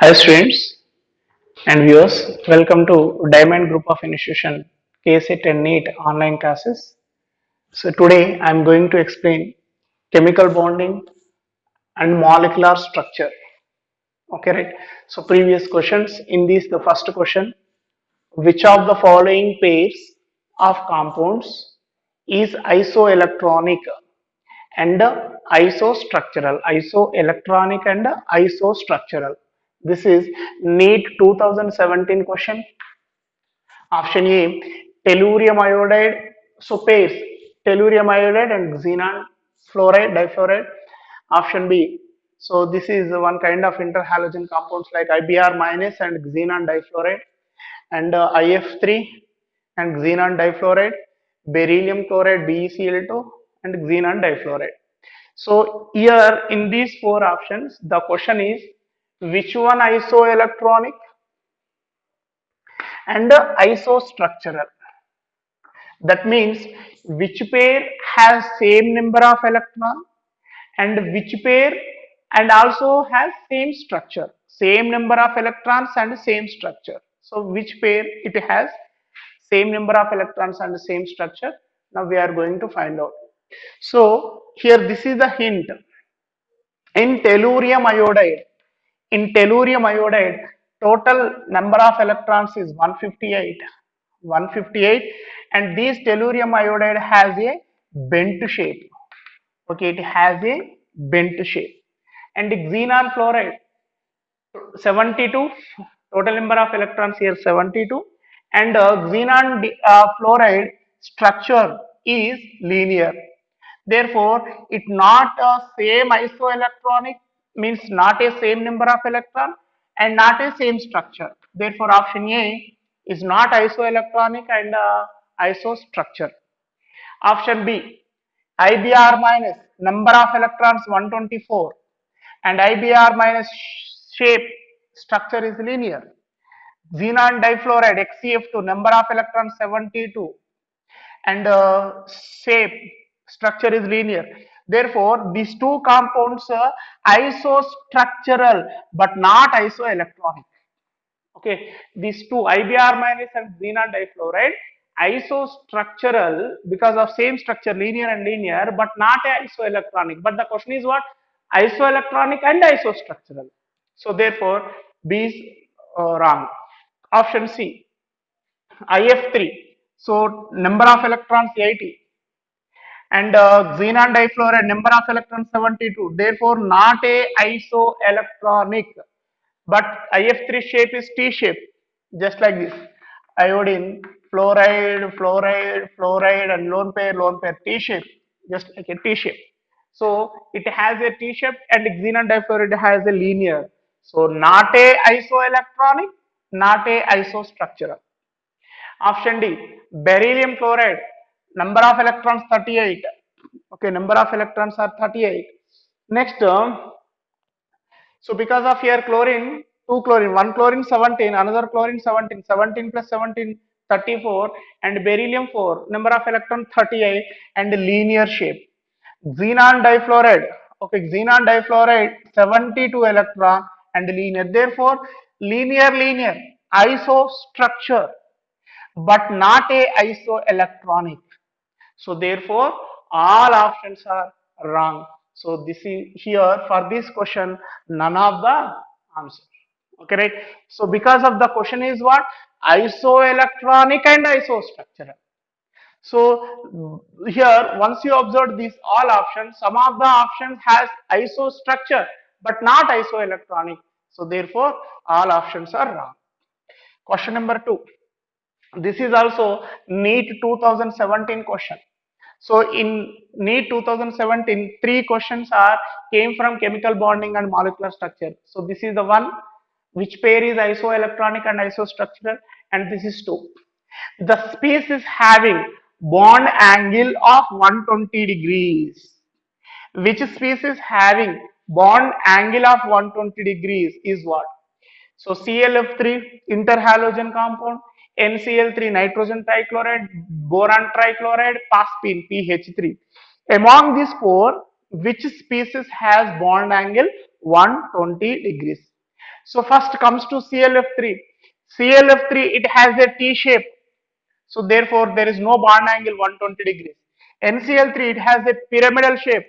Hi students and viewers, welcome to Diamond Group of Institution KSET and NEET online classes. So today I am going to explain chemical bonding and molecular structure. Okay, right? So previous questions, in this the first question, which of the following pairs of compounds is isoelectronic and isoelectronic and isostructural? This is NEET 2017 question. Option A, tellurium iodide. So pairs, tellurium iodide and xenon fluoride, difluoride. Option B. So this is one kind of interhalogen compounds like IBr minus and xenon difluoride, and IF3 and xenon difluoride, beryllium chloride BeCl2 and xenon difluoride. So here in these four options, the question is which one isoelectronic and isostructural. That means which pair has same number of electron and which pair and also has same structure, same number of electrons and same structure. So which pair it has same number of electrons and same structure. Now we are going to find out. So here this is the hint. In tellurium iodide, total number of electrons is 158. 158, and this tellurium iodide has a bent shape. Okay, it has a bent shape. And xenon fluoride 72, total number of electrons here 72, and xenon fluoride structure is linear. Therefore, it not a same isoelectronic, means not a same number of electron and not a same structure. Therefore, option A is not isoelectronic and isostructure. Option B, IBr minus number of electrons 124 and IBr minus shape structure is linear. Xenon difluoride XCF2 number of electrons 72 and shape structure is linear. Therefore, these two compounds are isostructural but not isoelectronic. Okay, these two IBr minus and xenon difluoride isostructural because of same structure, linear and linear, but not a isoelectronic. But the question is what? Isoelectronic and isostructural. So therefore, B is wrong. Option C, IF3. So number of electrons 80 and xenon difluoride number of electrons 72. Therefore, not a isoelectronic, but IF3 shape is T shape, just like this. Iodine, fluoride, fluoride, fluoride, and lone pair T shape, just like a T shape. So it has a T shape, and xenon difluoride has a linear. So not a isoelectronic, not a isostructural. Option D, beryllium chloride, number of electrons 38. Okay, number of electrons are 38. Next, so because of here chlorine, two chlorine, one chlorine 17, another chlorine 17, 17 plus 17, 34, and beryllium 4, number of electron 38, and linear shape. Xenon difluoride, okay, xenon difluoride 72 electron and linear. Therefore, linear, isostructure, but not a isoelectronic. So therefore, all options are wrong. So this is here for this question, none of the answer. Okay, right? So because of the question is what? Isoelectronic and isostructural. So here, once you observe these all options, some of the options has isostructure but not isoelectronic. So therefore, all options are wrong. Question number 2. This is also NEET 2017 question. So in NEET 2017, three questions are came from chemical bonding and molecular structure. So this is the one, which pair is isoelectronic and isostructural, and this is two. The species having bond angle of 120 degrees. Which species having bond angle of 120 degrees is what? So ClF3 interhalogen compound, NCl3 nitrogen trichloride, boron trichloride, phosphine PH3. Among these four, which species has bond angle 120 degrees? So first comes to ClF3. ClF3, it has a T shape. So therefore there is no bond angle 120 degrees. NCl3, it has a pyramidal shape.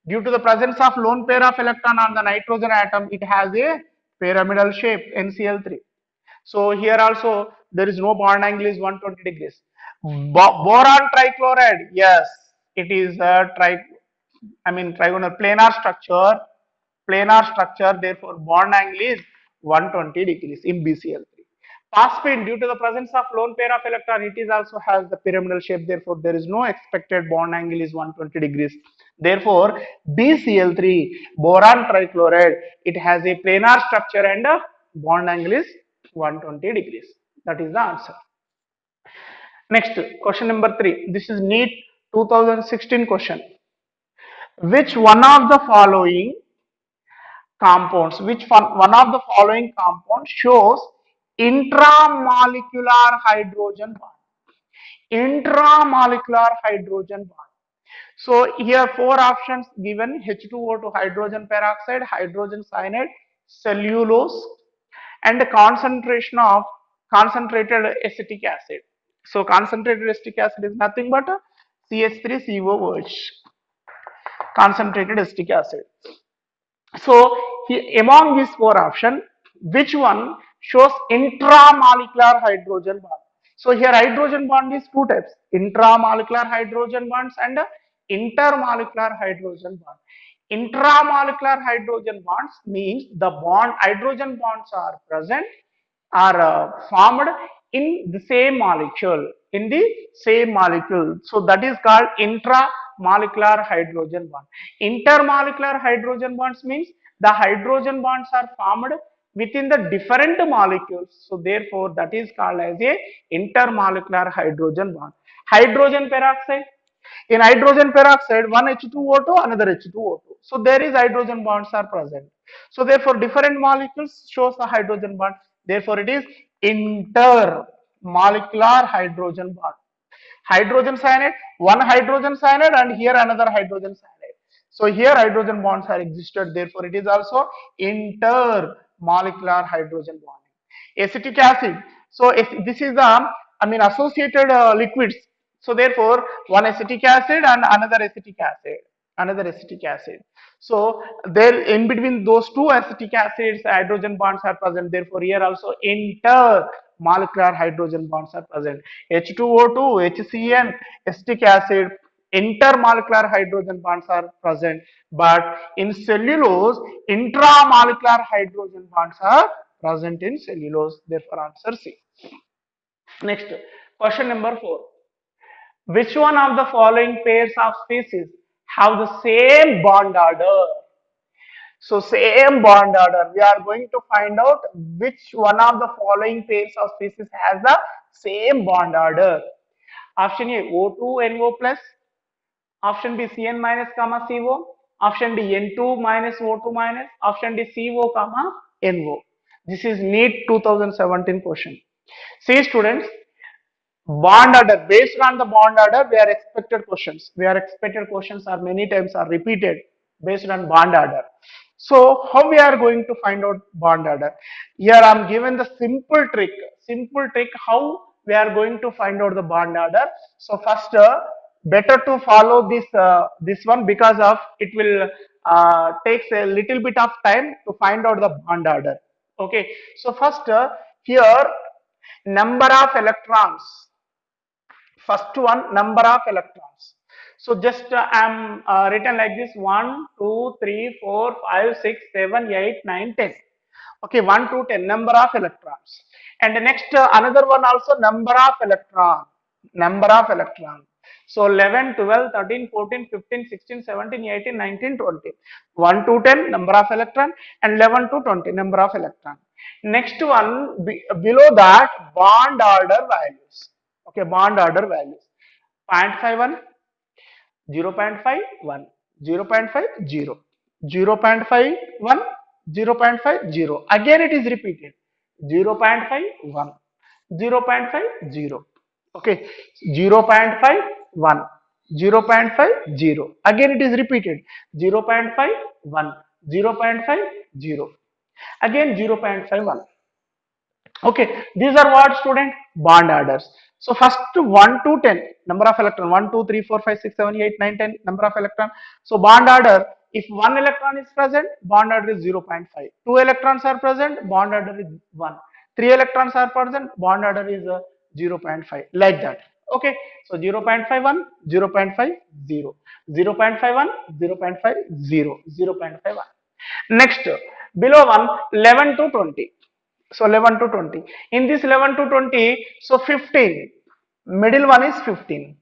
Due to the presence of lone pair of electron on the nitrogen atom, it has a pyramidal shape, NCl3. So here also there is no bond angle is 120 degrees. Boron trichloride, yes, it is a trigonal planar structure, therefore bond angle is 120 degrees in BCl3. Phosphine, due to the presence of lone pair of electron, it is also has the pyramidal shape, therefore there is no expected bond angle is 120 degrees. Therefore BCl3, boron trichloride, it has a planar structure and a bond angle is 120 degrees. That is the answer. Next, question number 3. This is NEET 2016 question. Which one of the following compounds, one of the following compounds shows intramolecular hydrogen bond? Intramolecular hydrogen bond. So here four options given: H2O2, hydrogen peroxide, hydrogen cyanide, cellulose, and the concentration of concentrated acetic acid. So concentrated acetic acid is nothing but a CH3COOH, concentrated acetic acid. So among these four options, which one shows intramolecular hydrogen bond? So here hydrogen bond is two types: intramolecular hydrogen bonds and intermolecular hydrogen bond. Intramolecular hydrogen bonds means the hydrogen bonds are present, are formed in the same molecule, so that is called intramolecular hydrogen bond. Intermolecular hydrogen bonds means the hydrogen bonds are formed within the different molecules, so therefore that is called as a intermolecular hydrogen bond. Hydrogen peroxide, in hydrogen peroxide, one H2O2, another H2O2. So there is hydrogen bonds are present. So therefore different molecules shows the hydrogen bond. Therefore it is intermolecular hydrogen bond. Hydrogen cyanide, one hydrogen cyanide and here another hydrogen cyanide. So here hydrogen bonds are existed. Therefore it is also intermolecular hydrogen bonding. Acetic acid. So this is the associated liquids. So therefore one acetic acid and another acetic acid, so there in between those two acetic acids hydrogen bonds are present. Therefore here also intermolecular hydrogen bonds are present. H2O2, HCN, acetic acid, intermolecular hydrogen bonds are present, but in cellulose intramolecular hydrogen bonds are present in cellulose. Therefore answer C. Next, question number 4. Which one of the following pairs of species have the same bond order? So same bond order. We are going to find out which one of the following pairs of species has the same bond order. Option A, O2NO plus. Option B, Cn minus comma CO. Option D, N2 minus O2 minus. Option D, CO comma NO. This is NEET 2017 question. See students, bond order, based on the bond order we are expected questions are many times are repeated based on bond order. So how we are going to find out bond order? Here I am given the simple trick how we are going to find out the bond order. So first better to follow this one, because of it will takes a little bit of time to find out the bond order. Okay, so first here number of electrons. First one, number of electrons. So just I am written like this: 1, 2, 3, 4, 5, 6, 7, 8, 9, 10. Okay, 1 to 10 number of electrons. And the next another one also number of electron. So 11, 12, 13, 14, 15, 16, 17, 18, 19, 20. 1 to 10 number of electron and 11 to 20 number of electron. Next one below that bond order values. Okay, bond order values: 0.51, 0.51, 0.50, 0.51, 0.50. Again it is repeated: 0.51, 0.50. Okay, 0.51, 0.50. Again it is repeated: 0.51, 0.50. Again 0.51. Okay, these are what, student? Bond orders. So first 1 to 10 number of electron, 1 2 3 4 5 6 7 8 9 10 number of electron. So bond order, if one electron is present, bond order is 0.5. Two electrons are present, bond order is 1. Three electrons are present, bond order is 0.5, like that. Okay, so 0.51, 0.50, 0.51, 0.50, 0.51. Next, below one, 11 to 20. So 11 to 20. In this 11 to 20, so 15, middle one is 15.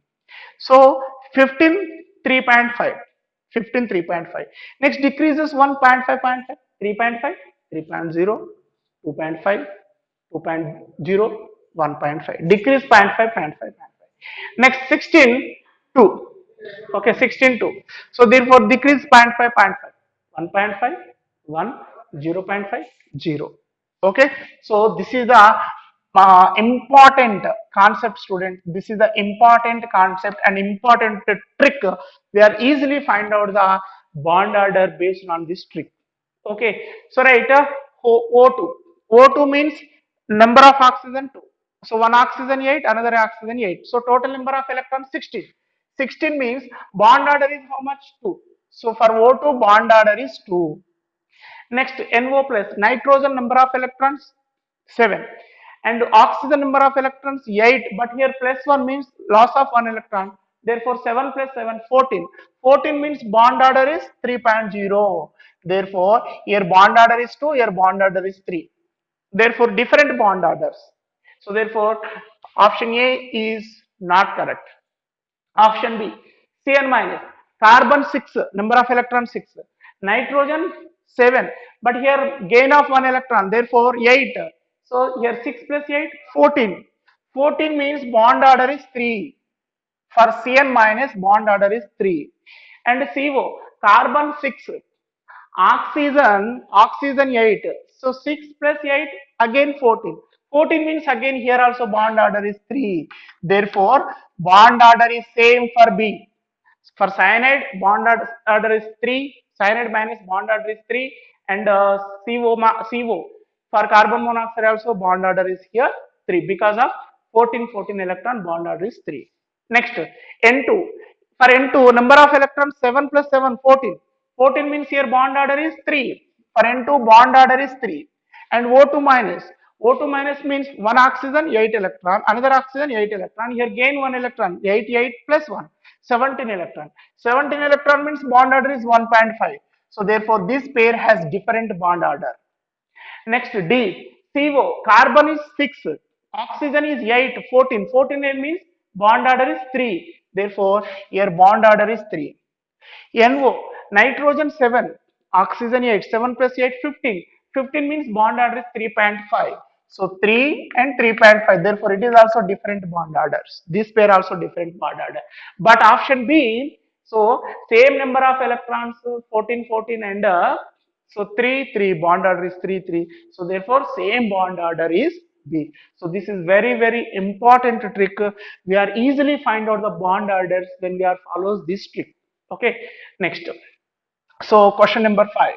So 15, 3.5. 15, 3.5. Next decreases 1.5, 3.5, 3.0, 2.5, 2.0, 1.5. Decrease 0.5, 0.5. Next 16, 2. Okay, 16, 2. So therefore decrease 0.5, 0.5. 1.5, 1, 0.5, 0. Okay, so this is the important concept, student. This is the important concept and important trick. We are easily find out the bond order based on this trick. Okay, so right, O2. O2 means number of oxygen 2. So one oxygen 8, another oxygen 8. So total number of electrons 16. 16 means bond order is how much? 2. So for O2 bond order is 2. Next, NO plus, nitrogen number of electrons 7 and oxygen number of electrons 8, but here plus 1 means loss of 1 electron. Therefore 7 plus 7, 14. 14 means bond order is 3.0. Therefore here bond order is 2, here bond order is 3. Therefore different bond orders. So therefore option A is not correct. Option B, Cn minus, carbon 6, number of electrons 6, nitrogen 7, but here gain of 1 electron, therefore 8. So here 6 plus 8, 14. 14 means bond order is 3. For Cn minus, bond order is 3. And CO, carbon 6, oxygen 8. So 6 plus 8, again 14. 14 means again here also bond order is 3. Therefore, bond order is same for B. For cyanide, bond order is 3. Cyanide minus bond order is 3. And CO for carbon monoxide also bond order is here 3 because of 14 electron bond order is 3. Next, N2. For N2, number of electrons 7 plus 7, 14. 14 means here bond order is 3. For N2, bond order is 3. And O2 minus. O2 minus means one oxygen, 8 electron, another oxygen, 8 electron. Here gain 1 electron, 8, 8 plus 1, 17 electron. 17 electron means bond order is 1.5. So therefore, this pair has different bond order. Next, D, CO, carbon is 6, oxygen is 8, 14. 14 means bond order is 3. Therefore, here bond order is 3. NO, nitrogen 7, oxygen 8, 7 plus 8, 15. 15 means bond order is 3.5. So 3 and 3.5, therefore it is also different bond orders. This pair also different bond order. But option B, so same number of electrons, 14, 14 and so 3, 3, bond order is 3, 3. So therefore same bond order is B. So this is very, very important trick. We are easily find out the bond orders when we are follows this trick. Okay, next. So question number 5.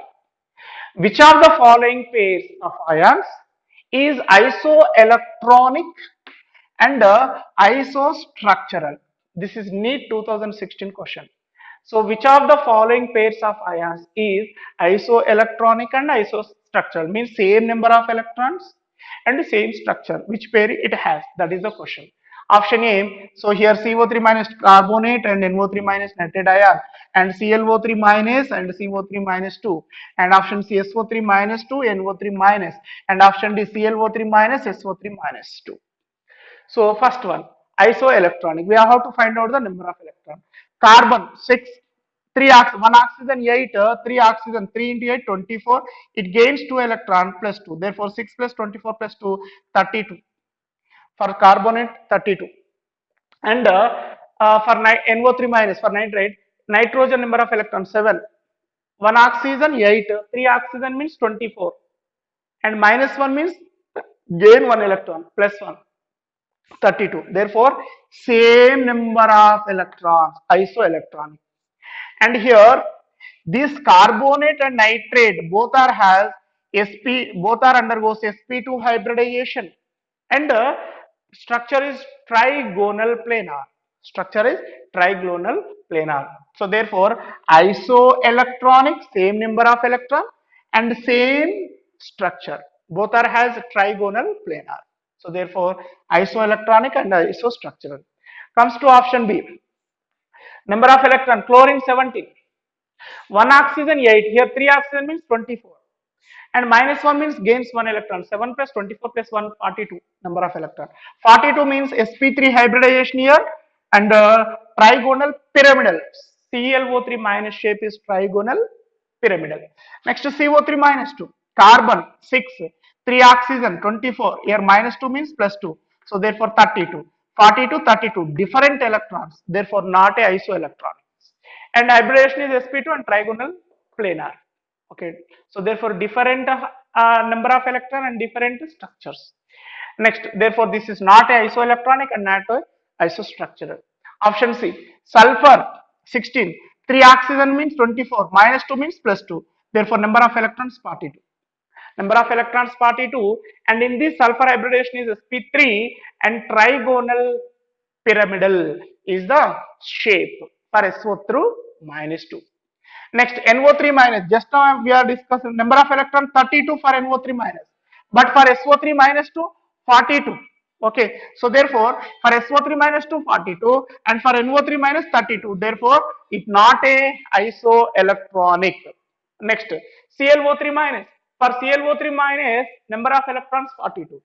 Which of the following pairs of ions is isoelectronic and isostructural? This is NEET 2016 question. So which of the following pairs of ions is isoelectronic and isostructural? Means same number of electrons and the same structure. Which pair it has? That is the question. Option A, so here CO3 minus carbonate and NO3 minus netted ion and ClO3 minus and CO3 minus 2 and option C SO3 minus 2 NO3 minus and option D ClO3 minus SO3 minus 2. So first one, isoelectronic. We have to find out the number of electron. Carbon 6, 3 1 oxygen 8, 3 oxygen 3 into 8 24. It gains 2 electron plus 2. Therefore 6 plus 24 plus 2 32. For carbonate 32. And for NO3 minus for nitrate, nitrogen number of electrons 7. 1 oxygen 8, 3 oxygen means 24. And minus 1 means gain 1 electron plus 1. 32. Therefore, same number of electrons, isoelectronic. And here, this carbonate and nitrate both are has sp both are undergoes sp2 hybridization, and structure is trigonal planar. Structure is trigonal planar. So therefore isoelectronic, same number of electron and same structure, both are has trigonal planar. So therefore isoelectronic and isostructural. Comes to option B, number of electron, chlorine 17, 1 oxygen 8, here 3 oxygen means 24, and minus 1 means gains 1 electron, 7 plus 24 plus 1, 42 number of electron. 42 means sp3 hybridization here, and trigonal pyramidal. ClO3 minus shape is trigonal pyramidal. Next CO3 minus 2, carbon 6, 3 oxygen 24, here minus 2 means plus 2, so therefore 32. 42, 32 different electrons, therefore not a isoelectronic, and hybridization is sp2 and trigonal planar. Okay, so therefore different number of electron and different structures. Next, therefore this is not a isoelectronic and not a isostructural. Option C, sulfur 16, 3 oxygen means 24, minus 2 means plus 2, therefore number of electrons 42. Number of electrons 42, and in this sulfur hybridization is sp3 and trigonal pyramidal is the shape for SO through minus 2. Next, NO3 minus, just now we are discussing number of electron 32 for NO3 minus, but for SO3 minus 2, 42. Okay, so therefore for SO3 minus 2, 42, and for NO3 minus 32, therefore it not a isoelectronic. Next, ClO3 minus, for ClO3 minus number of electrons 42,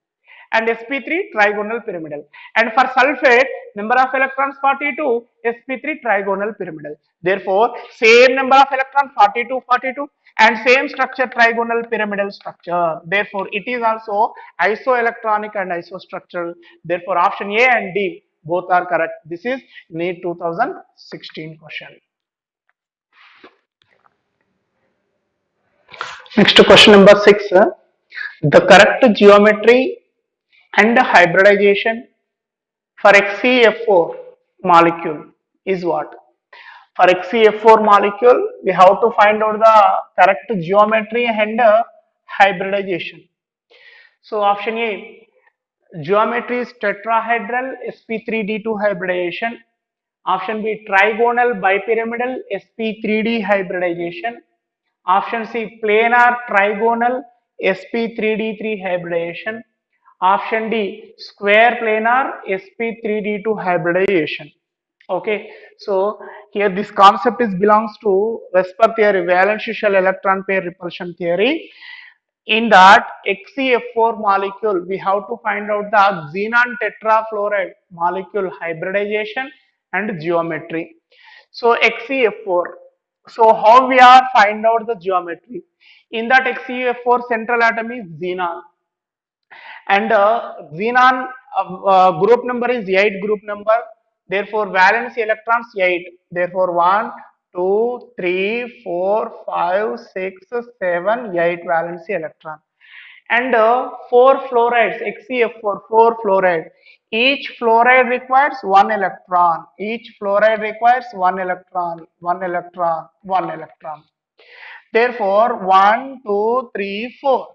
and sp3 trigonal pyramidal, and for sulfate number of electrons 42, sp3 trigonal pyramidal. Therefore same number of electron 42, 42, and same structure trigonal pyramidal structure, therefore it is also isoelectronic and isostructural. Therefore option A and D both are correct. This is NEET 2016 question. Next question number 6, the correct geometry and hybridization for XeF4 molecule is what? For XeF4 molecule, we have to find out the correct geometry and hybridization. So option A, geometry is tetrahedral sp3d2 hybridization. Option B, trigonal bipyramidal sp3d hybridization. Option C, planar trigonal sp3d3 hybridization. Option D, square planar sp3d2 hybridization. Okay, so here this concept is belongs to Vesper theory, valence shell electron pair repulsion theory. In that XeF4 molecule, we have to find out the xenon tetrafluoride molecule hybridization and geometry. So XeF4. So how we are find out the geometry? In that XeF4 central atom is xenon, and xenon group number is 8 group number. Therefore valence electrons 8. Therefore 1, 2, 3, 4, 5, 6, 7, 8 valence electron. And 4 fluorides, XeF4, 4 fluoride. Each fluoride requires 1 electron. Each fluoride requires 1 electron, 1 electron, 1 electron. Therefore 1, 2, 3, 4.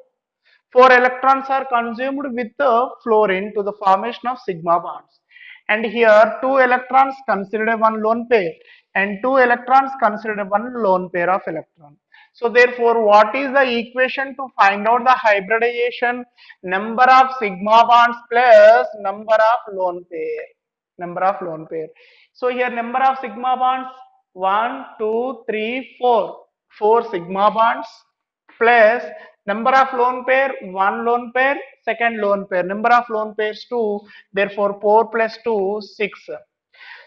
4 electrons are consumed with the fluorine to the formation of sigma bonds. And here 2 electrons considered one lone pair and 2 electrons considered one lone pair of electrons. So therefore what is the equation to find out the hybridization? Number of sigma bonds plus number of lone pair. Number of lone pair. So here number of sigma bonds 1, 2, 3, 4. 4 sigma bonds plus number of lone pair, 1 lone pair, second lone pair, number of lone pairs 2, therefore 4 plus 2, 6.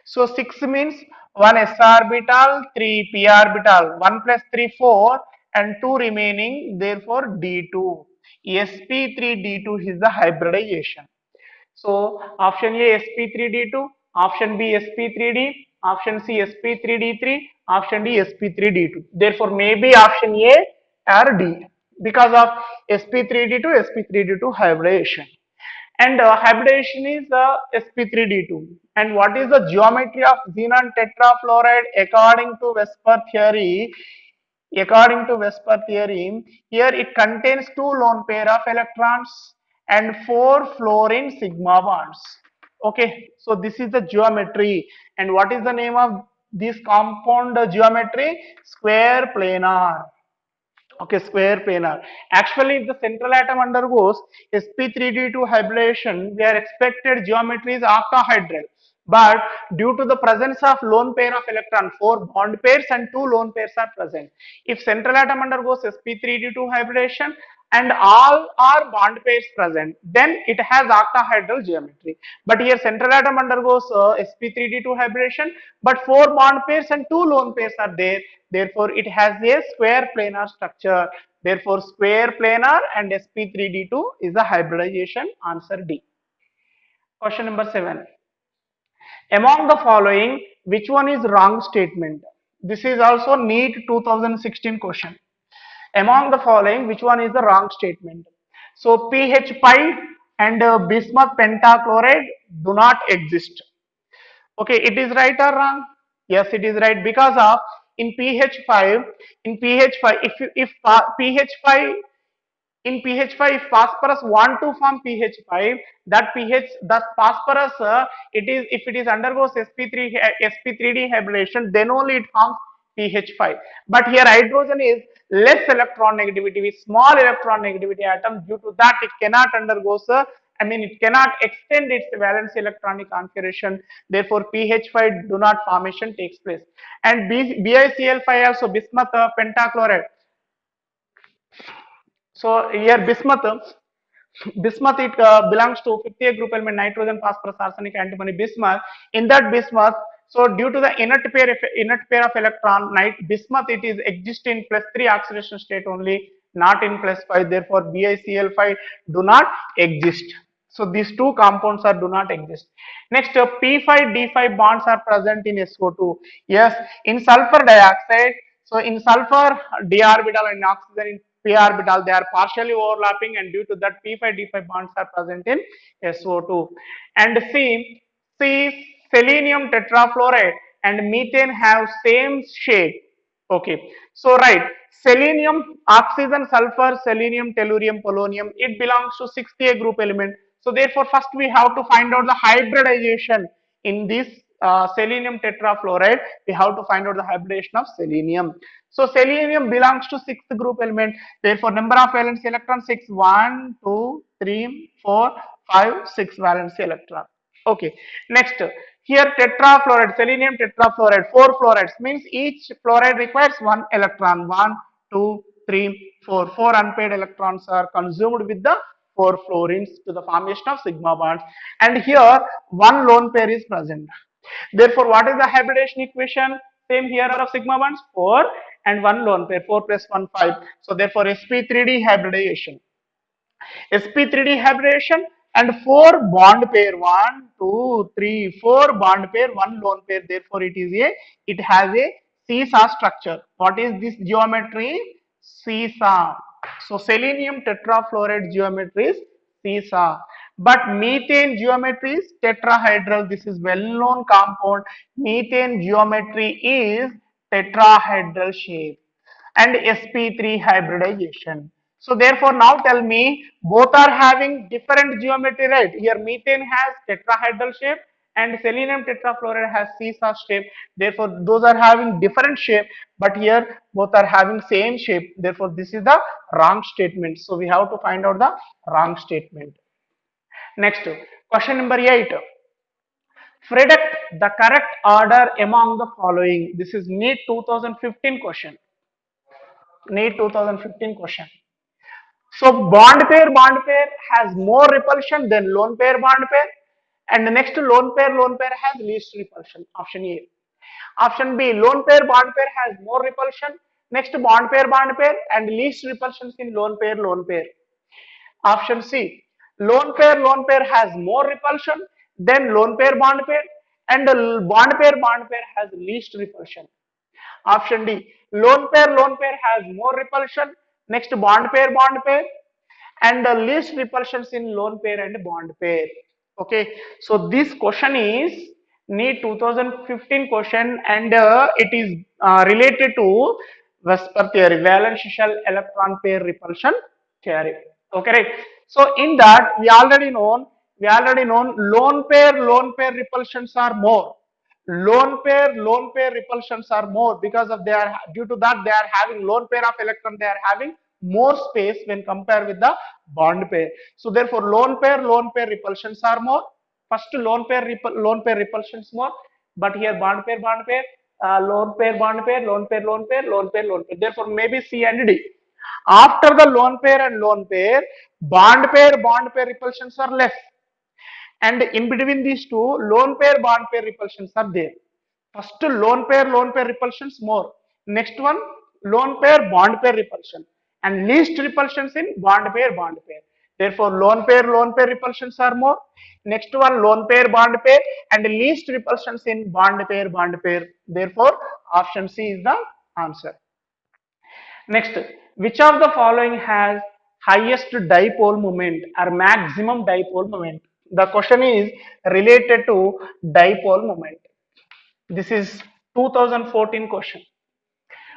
So 6 means 1 s orbital, 3 p orbital, 1 plus 3, 4, and 2 remaining, therefore d2. sp3d2 is the hybridization. So option A sp3d2, option B sp3d, option C sp3d3, option D sp3d2. Therefore maybe option A or D because of sp3d2, sp3d2 hybridization. And hybridization is sp3d2. And what is the geometry of xenon tetrafluoride according to Vesper theory? According to Vesper theory, here it contains two lone pair of electrons and four fluorine sigma bonds. Okay, so this is the geometry. And what is the name of this compound geometry? Square planar. Okay, square planar. Actually, if the central atom undergoes sp3d2 hybridization, we are expected geometry is octahedral. But due to the presence of lone pair of electron, four bond pairs and two lone pairs are present. If central atom undergoes sp3d2 hybridization and all are bond pairs present, then it has octahedral geometry. But here central atom undergoes sp3d2 hybridization, but four bond pairs and two lone pairs are there. Therefore, it has a square planar structure. Therefore, square planar and sp3d2 is the hybridization. Answer D. Question number 7. Among the following, which one is wrong statement? This is also NEET 2016 question. Among the following, which one is the wrong statement? So, pH pi and bismuth pentachloride do not exist. Okay, it is right or wrong? Yes, it is right because of in pH5, if pH5 in pH5 if phosphorus want to form pH5, that phosphorus if it is undergoes sp3d hybridization, then only it forms pH5. But here hydrogen is less electron negativity with small electron negativity atom. Due to that, it cannot undergo it cannot extend its valence electronic configuration. Therefore, pH5 do not formation takes place. And BiCl5 also bismuth pentachloride. So here bismuth it belongs to 50th group element nitrogen, phosphorus, arsenic, antimony, bismuth. In that bismuth, so due to the inert pair of electron, bismuth it is exist in +3 oxidation state only, not in +5. Therefore, BiCl5 do not exist. So these two compounds are do not exist. Next, P5 D5 bonds are present in SO2. Yes, in sulfur dioxide. So in sulfur d orbital and oxygen in p orbital, they are partially overlapping, and due to that P5 D5 bonds are present in SO2. And C selenium tetrafluoride and methane have same shape. Okay, so right, selenium, oxygen, sulfur, selenium, tellurium, polonium, it belongs to 6th group element. So therefore, first we have to find out the hybridization in this selenium tetrafluoride. We have to find out the hybridization of selenium. So selenium belongs to 6th group element. Therefore, number of valence electrons 6, 1, 2, 3, 4, 5, 6 valence electron. Okay, next here tetrafluoride, selenium tetrafluoride, 4 fluorides means each fluoride requires 1 electron. 1, 2, 3, 4. 4 unpaired electrons are consumed with the 4 fluorines to the formation of sigma bonds, and here 1 lone pair is present. Therefore, what is the hybridization equation? Same here of sigma bonds 4 and 1 lone pair, 4 plus 1 5. So therefore, sp3d hybridization. sp3d hybridization and 4 bond pair, 1, 2, 3, 4 bond pair, 1 lone pair. Therefore, it has a seesaw structure. What is this geometry? Seesaw. So selenium tetrafluoride geometry is seesaw. But methane geometry is tetrahedral. This is well-known compound. Methane geometry is tetrahedral shape and sp3 hybridization. So therefore, now tell me, both are having different geometry, right? Here methane has tetrahedral shape and selenium tetrafluoride has seesaw shape. Therefore, those are having different shape, but here both are having same shape. Therefore, this is the wrong statement. So we have to find out the wrong statement. Next, question number 8. Predict the correct order among the following. This is NEET 2015 question. NEET 2015 question. So bond pair has more repulsion than lone pair bond pair, and the next lone pair has least repulsion. Option A. Option B, lone pair bond pair has more repulsion. Next bond pair and least repulsions in lone pair. Option C, lone pair has more repulsion than lone pair, and the bond pair has least repulsion. Option D, lone pair has more repulsion. Next bond pair, and the least repulsions in lone pair and bond pair. Okay, so this question is NEET 2015 question, and it is related to Vesper theory, valence shell electron pair repulsion theory. Okay, right. So in that we already known lone pair repulsions are more. Lone pair repulsions are more because of they are due to that they are having lone pair of electron, they are having more space when compared with the bond pair. So therefore lone pair repulsions are more. First lone pair repulsions more, but here bond pair, lone pair. Therefore maybe C and D. After the lone pair and lone pair, bond pair repulsions are less, and in between these two, lone pair bond pair repulsions are there. First lone pair repulsions more, next one lone pair bond pair repulsion, and least repulsions in bond pair. Therefore lone pair repulsions are more, next one lone pair bond pair, and least repulsions in bond pair. Therefore option C is the answer. Next, which of the following has highest dipole moment or maximum dipole moment? The question is related to dipole moment. This is 2014 question.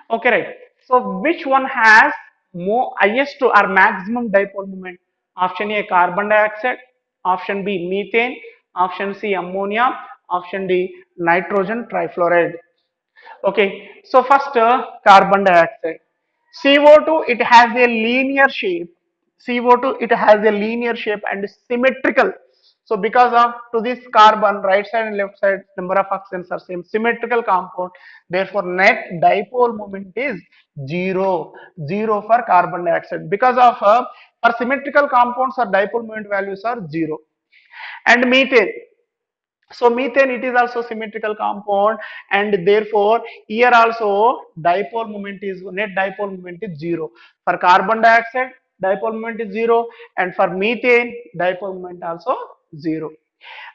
Okay, right. So which one has more highest or maximum dipole moment? Option A carbon dioxide, option B methane, option C ammonia, option D nitrogen trifluoride. Okay, so first carbon dioxide. CO2 it has a linear shape. CO2 it has a linear shape and symmetrical. So because of to this carbon right side and left side number of oxygens are same symmetrical compound. Therefore net dipole moment is zero for carbon dioxide. Because of for symmetrical compounds our dipole moment values are 0. And methane, so methane it is also symmetrical compound, and therefore here also dipole moment is net dipole moment is 0. For carbon dioxide dipole moment is 0, and for methane dipole moment also 0.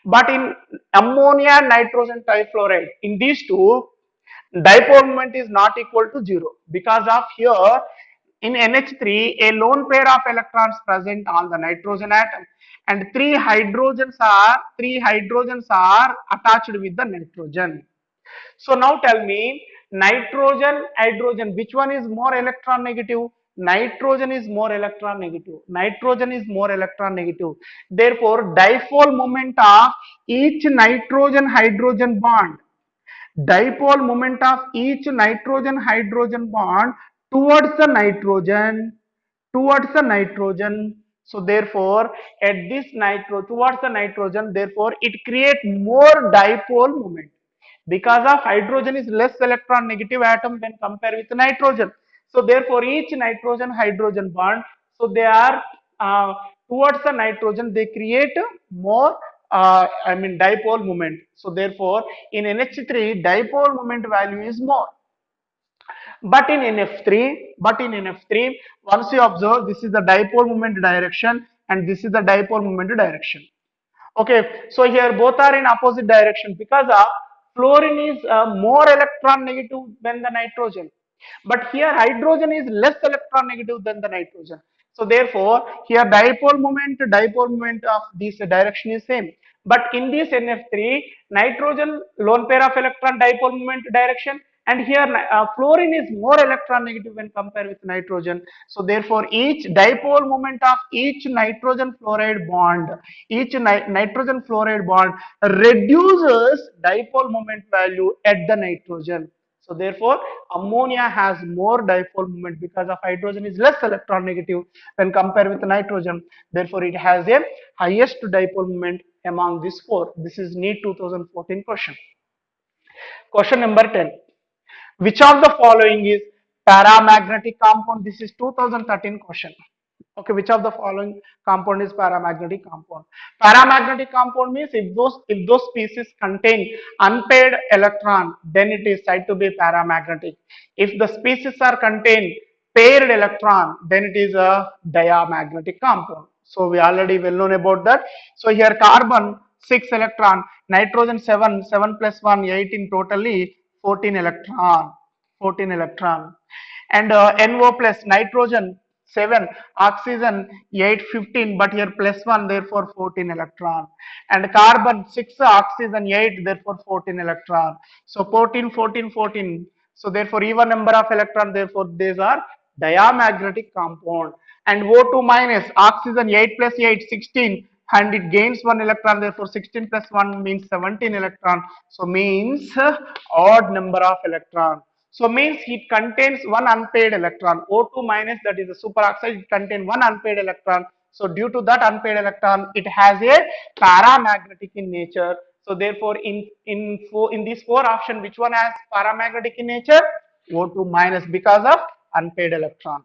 But in ammonia nitrogen trifluoride, in these two dipole moment is not equal to 0 because of here in NH3 a lone pair of electrons present on the nitrogen atom, and three hydrogens are attached with the nitrogen. So now tell me nitrogen hydrogen which one is more electron negative? Nitrogen is more electron negative. Nitrogen is more electron negative. Therefore dipole moment of each nitrogen hydrogen bond, dipole moment of each nitrogen hydrogen bond towards the nitrogen. So therefore at this nitro towards the nitrogen, therefore it creates more dipole moment because of hydrogen is less electron negative atom when compared with nitrogen. So therefore each nitrogen hydrogen bond, so they are towards the nitrogen they create more dipole moment. So therefore in NH3 dipole moment value is more. But in NF3, once you observe, this is the dipole moment direction and this is the dipole moment direction. Okay, so here both are in opposite direction because of fluorine is more electron negative than the nitrogen, but here hydrogen is less electron negative than the nitrogen. So therefore here dipole moment of this direction is same. But in this NF3, nitrogen lone pair of electron dipole moment direction, and here fluorine is more electron negative when compared with nitrogen. So therefore each dipole moment of each nitrogen fluoride bond, nitrogen fluoride bond reduces dipole moment value at the nitrogen. So therefore ammonia has more dipole moment because of hydrogen is less electron negative when compared with nitrogen. Therefore it has a highest dipole moment among these four. This is NEET 2014 question. Question number 10. Which of the following is paramagnetic compound? This is 2013 question. Okay, which of the following compound is paramagnetic compound? Paramagnetic compound means if those species contain unpaired electron, then it is said to be paramagnetic. If the species are contain paired electron, then it is a diamagnetic compound. So we already well known about that. So here carbon 6 electron, nitrogen 7 plus 1 8 in totally 14 electron, and NO plus nitrogen 7, oxygen 8 15, but here plus 1 therefore 14 electron, and carbon 6 oxygen 8 therefore 14 electron. So 14 14 14, So therefore even number of electron, therefore these are diamagnetic compound. And O2 minus, oxygen 8 plus 8 16, and it gains 1 electron, therefore 16 plus 1 means 17 electron. So means odd number of electron. So means it contains one unpaired electron. O2 minus, that is the superoxide, it contains one unpaired electron. So due to that unpaired electron, it has a paramagnetic in nature. So therefore in these four options, which one has paramagnetic in nature? O2 minus, because of unpaired electron.